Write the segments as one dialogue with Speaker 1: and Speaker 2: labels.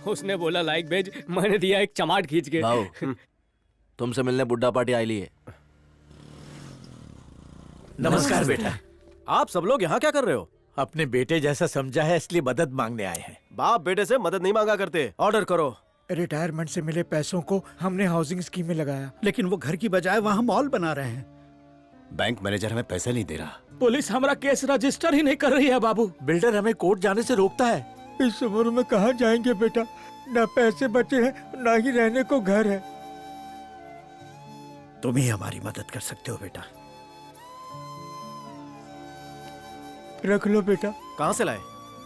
Speaker 1: उसने बोला लाइक भेज, मैंने दिया एक चमाट खींच के।
Speaker 2: भाऊ तुमसे मिलने बुड्ढा पार्टी आई ली है।
Speaker 3: नमस्कार बेटा।
Speaker 4: आप सब लोग यहाँ क्या कर रहे हो?
Speaker 3: अपने बेटे जैसा समझा है इसलिए मदद मांगने आए हैं।
Speaker 4: बाप बेटे से मदद नहीं मांगा करते। ऑर्डर करो।
Speaker 5: रिटायरमेंट से मिले पैसों को हमने हाउसिंग स्कीम में लगाया।
Speaker 6: लेकिन वो घर की बजाय वहाँ मॉल बना रहे हैं। बैंक मैनेजर हमें पैसे नहीं दे रहा।
Speaker 1: पुलिस हमारा केस रजिस्टर ही नहीं कर रही है बाबू।
Speaker 3: बिल्डर हमें कोर्ट जाने से रोकता है।
Speaker 5: इस उम्र में कहाँ जाएंगे बेटा, ना पैसे बचे हैं ना ही रहने को घर है।
Speaker 6: तुम ही हमारी मदद कर सकते हो बेटा।
Speaker 5: रख लो बेटा।
Speaker 4: कहाँ से लाए?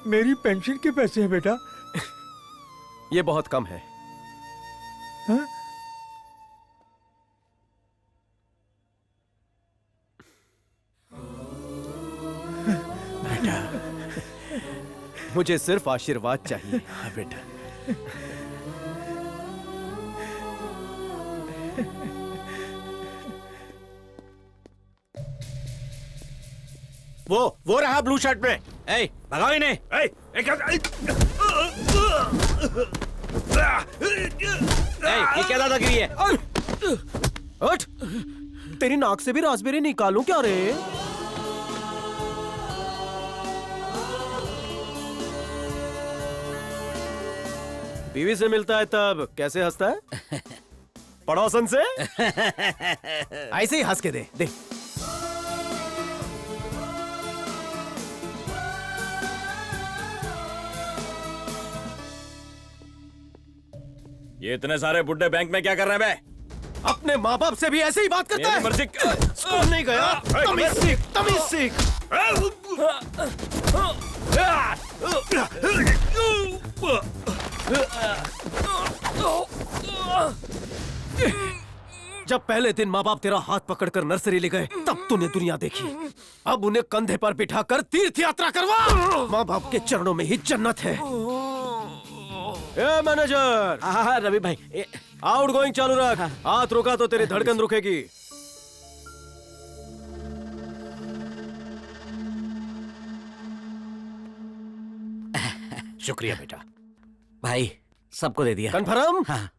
Speaker 5: मेरी पेंशन के पैसे हैं बेटा।
Speaker 4: ये बहुत कम है।
Speaker 5: हाँ?
Speaker 3: बेटा
Speaker 4: मुझे सिर्फ आशीर्वाद चाहिए।
Speaker 3: हाँ बेटा। वो रहा ब्लू शर्ट में। ए, भगाओ इन्हें। ये क्या दादागिरी है?
Speaker 4: उठ! तेरी नाक से भी रास्पबेरी निकालूं क्या रे? बीवी से मिलता है तब कैसे हंसता है? पड़ोसन से ऐसे ही हंस के दे दे।
Speaker 3: ये इतने सारे बुड्ढे बैंक में क्या कर रहे हैं बे?
Speaker 4: अपने माँ बाप से भी ऐसे ही बात करता है?
Speaker 3: मर्जी।
Speaker 4: स्कूल नहीं गया? तमीज सीख, तमीज सीख। जब पहले दिन माँ बाप तेरा हाथ पकड़कर नर्सरी ले गए तब तूने दुनिया देखी। अब उन्हें कंधे पर बिठाकर तीर्थ यात्रा करवा। माँ बाप के चरणों में ही जन्नत है। A manager.
Speaker 3: हाँ रवि भाई।
Speaker 4: आउट गोइंग चालू रख। हाथ रुका तो तेरी धड़कन रुकेगी।
Speaker 3: शुक्रिया बेटा। भाई सबको दे दिया।
Speaker 4: कन्फर्म?
Speaker 3: हाँ।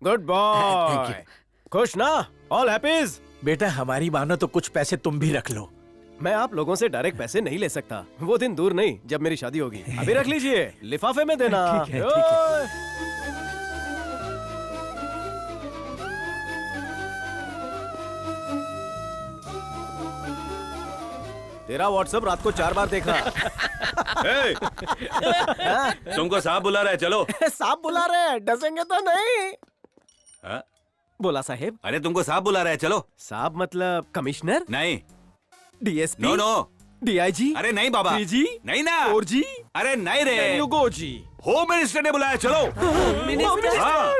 Speaker 4: Good boy. खुश ना? ऑल हैप्पीज?
Speaker 3: बेटा हमारी मानो तो कुछ पैसे तुम भी रख लो।
Speaker 4: मैं आप लोगों से डायरेक्ट पैसे नहीं ले सकता। वो दिन दूर नहीं जब मेरी शादी होगी। अभी रख लीजिए, लिफाफे में देना।
Speaker 3: ठीक है, ठीक है।
Speaker 4: तेरा व्हाट्सएप रात को 4 बार देखा।
Speaker 7: तुमको साहब बुला रहे हैं, चलो।
Speaker 4: साहब बुला रहे हैं, डसेंगे तो नहीं?
Speaker 7: हाँ?
Speaker 4: बोला साहेब।
Speaker 7: अरे तुमको साहब बुला रहे हैं, चलो।
Speaker 4: साहब मतलब कमिश्नर?
Speaker 7: नहीं।
Speaker 4: डीएसपी?
Speaker 7: No no.
Speaker 4: डीआईजी?
Speaker 7: अरे नहीं बाबा।
Speaker 4: डीजी?
Speaker 7: नहीं ना।
Speaker 4: ओरजी?
Speaker 7: अरे नहीं रे।
Speaker 4: गोजी?
Speaker 7: होम मिनिस्टर ने बुलाया, चलो।
Speaker 4: मिनिस्टर?
Speaker 7: हाँ।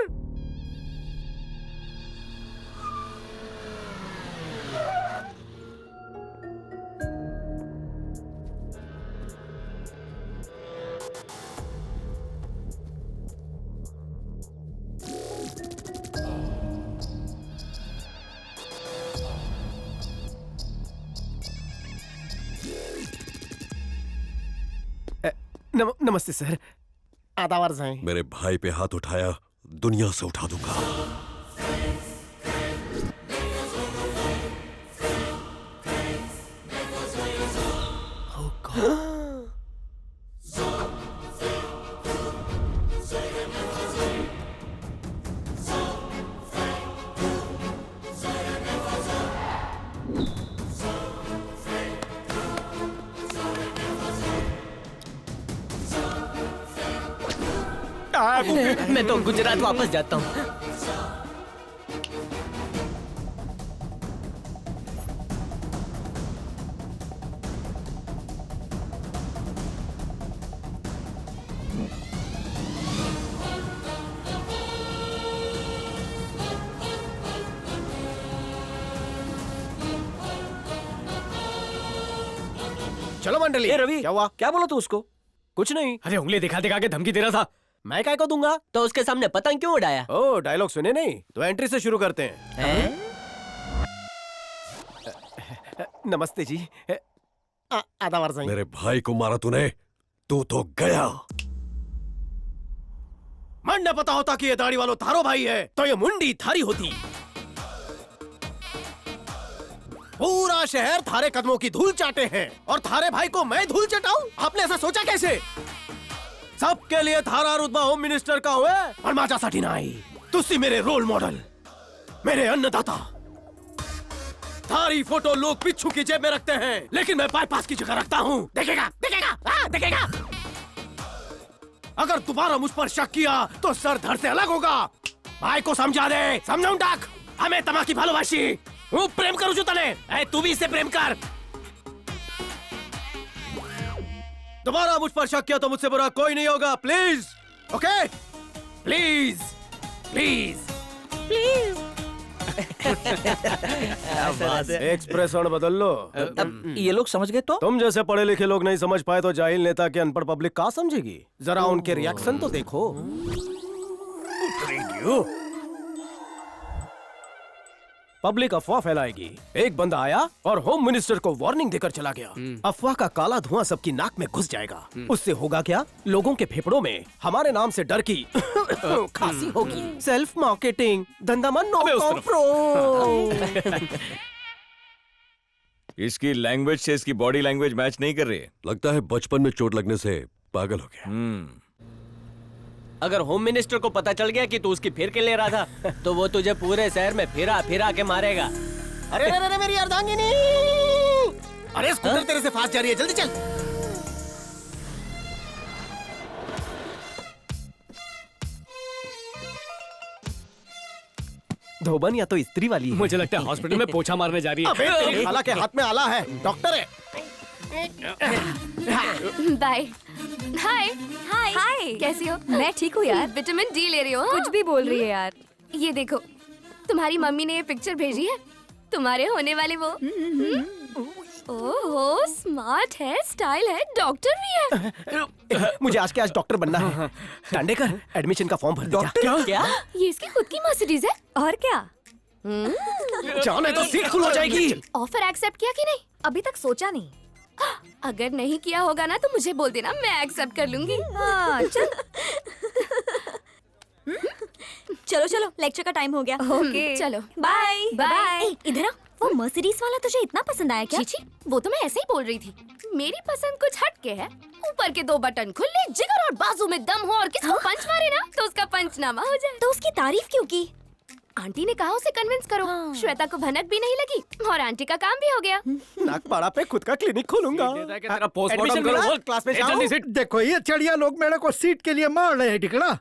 Speaker 4: नमस्ते सर। आदावर साईं।
Speaker 8: मेरे भाई पे हाथ उठाया, दुनिया से उठा दूंगा।
Speaker 1: मैं तो गुजरात वापस जाता हूँ।
Speaker 4: चलो मंडली।
Speaker 1: ए रवि,
Speaker 4: क्या हुआ?
Speaker 1: क्या बोला तू उसको?
Speaker 4: कुछ नहीं।
Speaker 1: अरे उंगली दिखा दिखा के धमकी दे रहा था।
Speaker 4: मैं काय को दूंगा?
Speaker 1: तो उसके सामने पतंग क्यों उड़ाया?
Speaker 4: ओ डायलॉग सुने नहीं तो एंट्री से शुरू करते हैं। नमस्ते जी। आदावर साईं।
Speaker 8: मेरे भाई को मारा तूने, तू तो गया।
Speaker 4: न पता होता कि ये दाढ़ी वालों थारो भाई है तो ये मुंडी थारी होती। पूरा शहर थारे कदमों की धूल चाटे हैं और थारे भाई को मैं धूल चटाऊं? आपने ऐसा सोचा कैसे? सबके लिए थारा रुतबा होम मिनिस्टर का हुआ और माझ्यासाठी नाही। तुसी मेरे रोल मॉडल, मेरे अन्नदाता। थारी फोटो लोग पिच्छू की जेब में रखते हैं लेकिन मैं बाईपास की जगह रखता हूँ। देखेगा देखेगा देखेगा। अगर दोबारा मुझ पर शक किया तो सर धड़ से अलग होगा। भाई को समझा दे, समझाऊं टाक। हमें तमा की भालोबाशी हूँ, प्रेम करू छू तने। ऐ तू भी इससे प्रेम कर। दोबारा मुझ पर शक किया तो मुझसे बुरा कोई नहीं होगा। Please, okay? Please please please. Expression बदल लो।
Speaker 9: अब ये लोग समझ गए तो?
Speaker 4: तुम जैसे पढ़े लिखे लोग नहीं समझ पाए तो जाहिल नेता की अनपढ़ पब्लिक कहाँ समझेगी? जरा उनके रिएक्शन तो देखो। पब्लिक अफवाह फैलाएगी। एक बंदा आया और होम मिनिस्टर को वार्निंग देकर चला गया। अफवाह का काला धुआं सबकी नाक में घुस जाएगा। उससे होगा क्या? लोगों के फेफड़ों में हमारे नाम से डर की खांसी होगी। सेल्फ मार्केटिंग, धंधा मन नो कॉम्प्रो।
Speaker 3: इसकी लैंग्वेज से इसकी बॉडी लैंग्वेज मैच नहीं कर रही है।
Speaker 8: लगता है बचपन में चोट लगने से पागल हो गया।
Speaker 1: अगर होम मिनिस्टर को पता चल गया कि तू उसकी फिर के ले रहा था तो वो तुझे पूरे शहर में फिरा फिरा के मारेगा।
Speaker 4: अरे अरे अरे मेरी अर्धांगिनी! अरे स्कूटर तेरे से फास्ट जा रही है, जल्दी चल। धोबन या तो स्त्री वाली है।
Speaker 1: मुझे लगता है हॉस्पिटल में पोछा मारने जा रही है।
Speaker 4: अबे तेरी खाला के हाथ में आला है, डॉक्टर है।
Speaker 10: बाय। हाय हाय हाय, कैसी हो? मैं ठीक हूँ यार। विटामिन डी ले रही हो? कुछ भी बोल रही है यार। ये देखो, तुम्हारी मम्मी ने ये पिक्चर भेजी है। तुम्हारे होने वाले वो। ओहो, स्मार्ट है, स्टाइल है, डॉक्टर भी है।
Speaker 4: मुझे आज के आज डॉक्टर बनना है। टांडेकर, एडमिशन का फॉर्म भर दे।
Speaker 1: डॉक्टर क्या?
Speaker 10: ये इसकी खुद की मर्सिडीज है। और क्या?
Speaker 4: जाने तो सीट फुल हो जाएगी।
Speaker 10: ऑफर एक्सेप्ट किया कि नहीं?
Speaker 11: अभी तक सोचा नहीं।
Speaker 10: अगर नहीं किया होगा ना तो मुझे बोल देना, मैं एक्सेप्ट कर लूंगी।
Speaker 11: हाँ, चल। चलो चलो, लेक्चर का टाइम हो गया।
Speaker 10: ओके, चलो
Speaker 11: बाय
Speaker 10: बाय।
Speaker 11: इधर आ। वो मर्सिडीज वाला तुझे इतना पसंद आया क्या?
Speaker 10: चीची, वो तो मैं ऐसे ही बोल रही थी। मेरी पसंद कुछ हटके है। ऊपर के 2 बटन खुले, जिगर और बाजू में दम हो और किसको पंच मारे ना तो उसका पंचनामा हो जाए।
Speaker 11: तो उसकी तारीफ क्यों की?
Speaker 10: आंटी ने कहा उसे कन्विंस करो। श्वेता को भनक भी नहीं लगी और आंटी का काम भी हो गया।
Speaker 4: नागपाड़ा पे खुद का क्लिनिक खोलूंगा।
Speaker 1: पोस्टमार्टम करो,
Speaker 4: क्लास में जाओ।
Speaker 5: देखो ये चिड़िया लोग मेरे को सीट के लिए मार रहे हैं टिकड़ा।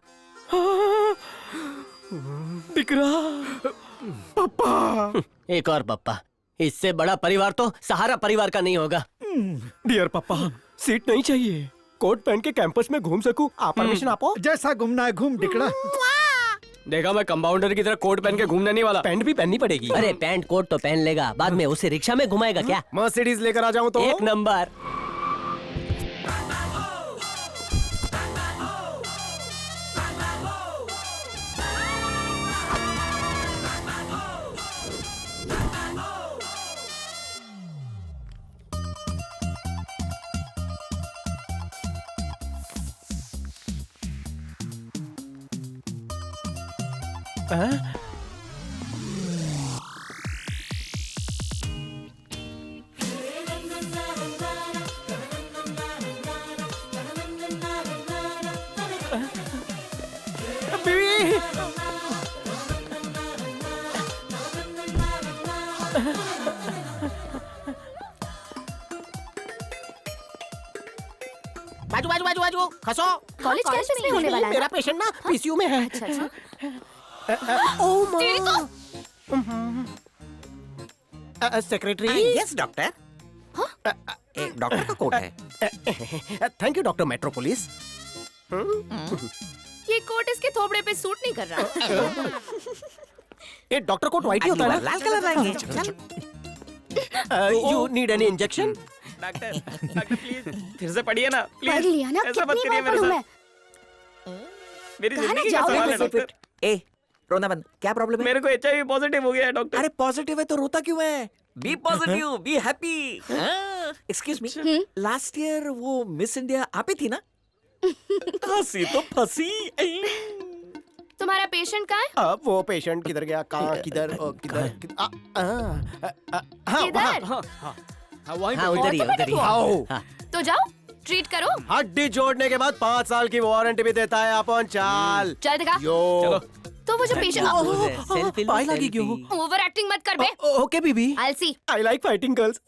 Speaker 4: टिकरा पापा।
Speaker 1: एक और पप्पा। इससे बड़ा परिवार तो सहारा परिवार का नहीं होगा।
Speaker 4: डियर पापा, सीट नहीं चाहिए। कोट पहन के कैंपस में घूम सकूं, आप परमिशन आपो।
Speaker 5: जैसा घूमना है घूम टिकड़ा।
Speaker 1: देखा, मैं कंपाउंडर की तरह कोट पहन के घूमने नहीं वाला।
Speaker 4: पैंट भी पहननी पड़ेगी।
Speaker 1: अरे पैंट कोट तो पहन लेगा, बाद में उसे रिक्शा में घुमाएगा क्या?
Speaker 4: मर्सिडीज लेकर आ जाऊं तो?
Speaker 1: एक नंबर।
Speaker 4: बाजू बाजू बाजू बाजू खसो।
Speaker 10: कॉलेज कैंपस में होने वाला है।
Speaker 4: मेरा पेशेंट ना पीसीयू में है।
Speaker 10: अच्छा।
Speaker 4: सेक्रेटरी।
Speaker 9: Yes doctor. एक डॉक्टर का कोट है।
Speaker 4: Thank you doctor metropolis.
Speaker 10: ये कोट इसके थोबड़े पे सूट नहीं कर रहा।
Speaker 4: ये डॉक्टर कोट व्हाइट ही होता है ना?
Speaker 9: लाल कलर लाएंगे। चल।
Speaker 4: You need any injection?
Speaker 1: Doctor please फिर से पढ़िए ना
Speaker 10: पढ़ लिया ना,
Speaker 1: ऐसा मत
Speaker 10: कितनी
Speaker 1: करिए
Speaker 10: बार
Speaker 1: मेरे
Speaker 10: पढ़ूं
Speaker 1: साथ।
Speaker 10: मैं?
Speaker 1: मेरी
Speaker 10: कहाँ ना
Speaker 1: जिंदगी का
Speaker 10: जाओगे
Speaker 1: सवाल है
Speaker 10: वैसे
Speaker 1: डॉक्टर।
Speaker 9: ए, रोना बंद। क्या प्रॉब्लम है?
Speaker 1: मेरे को HIV पॉजिटिव हो गया है डॉक्टर।
Speaker 9: अरे पॉजिटिव है तो रोता क्यों है? Be positive, be happy. Excuse me, last year वो मिस इंडिया आप ही थी ना?
Speaker 1: हंसी तो फंसी।
Speaker 10: तुम्हारा पेशेंट कहाँ है?
Speaker 4: अब वो पेशेंट किधर गया? कहाँ? किधर? किधर?
Speaker 10: किधर?
Speaker 9: हाँ उधर ही
Speaker 4: आओ।
Speaker 10: तो जाओ ट्रीट करो।
Speaker 4: हड्डी जोड़ने के बाद 5 साल की वारंटी भी देता है अपन। चाल
Speaker 10: चल दिखा।
Speaker 4: यो।
Speaker 10: तो वो जो पेशेंट
Speaker 9: पाई लगी क्यों?
Speaker 10: ओवर एक्टिंग मत कर बे।
Speaker 9: ओके बीबी।
Speaker 10: आलसी।
Speaker 4: I like fighting girls.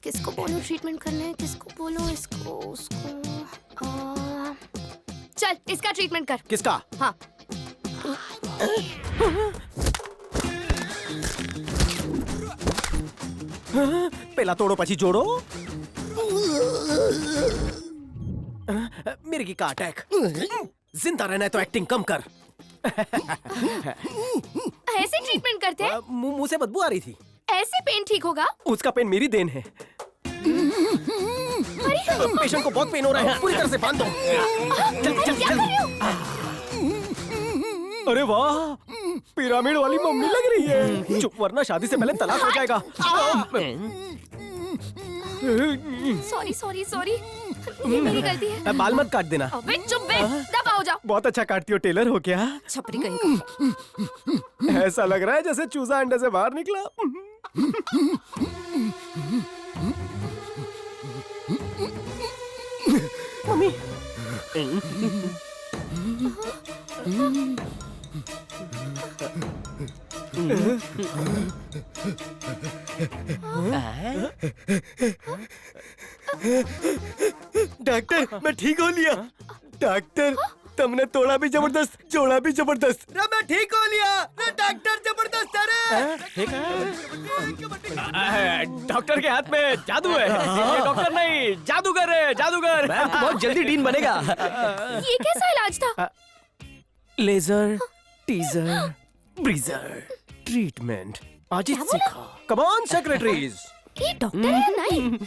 Speaker 10: किसको बोलो ट्रीटमेंट करना है? किसको बोलो? इसको उसको चल इसका ट्रीटमेंट कर।
Speaker 4: किसका?
Speaker 10: हाँ
Speaker 4: पहला तोड़ो पची जोड़ो। मेरे की का अटैक। जिंदा रहना है तो एक्टिंग कम कर।
Speaker 10: ऐसे ट्रीटमेंट करते हैं?
Speaker 4: मुंह से बदबू आ रही थी।
Speaker 10: ऐसे पेन ठीक होगा?
Speaker 4: उसका पेन मेरी देन है। पेशेंट को बहुत पेन हो रहा है, पूरी तरह से बांध दो। अरे वाह, पिरामिड वाली मम्मी लग रही है। चुप, वरना शादी से पहले तलाक हो जाएगा।
Speaker 10: सॉरी सॉरी सॉरी, ये मेरी गलती है।
Speaker 4: बाल मत काट देना।
Speaker 10: अबे चुप बे, दबा हो जाओ।
Speaker 4: बहुत अच्छा काटती हो, टेलर हो क्या?
Speaker 10: छपरी कहीं का।
Speaker 4: ऐसा लग रहा है जैसे चूजा अंडे से बाहर निकला। मम्मी। डॉक्टर, मैं ठीक हो लिया। डॉक्टर, तुमने तोड़ा भी जबरदस्त, जोड़ा भी जबरदस्त। मैं ठीक हो लिया। डॉक्टर जबरदस्त। डॉक्टर के हाथ में जादू है। ये डॉक्टर नहीं, जादूगर है, जादूगर।
Speaker 9: बहुत जल्दी डीन बनेगा।
Speaker 10: ये कैसा इलाज था?
Speaker 4: Laser, teaser, breezer, treatment. आज ही सीखा। Come on secretaries.
Speaker 10: ये डॉक्टर है नहीं?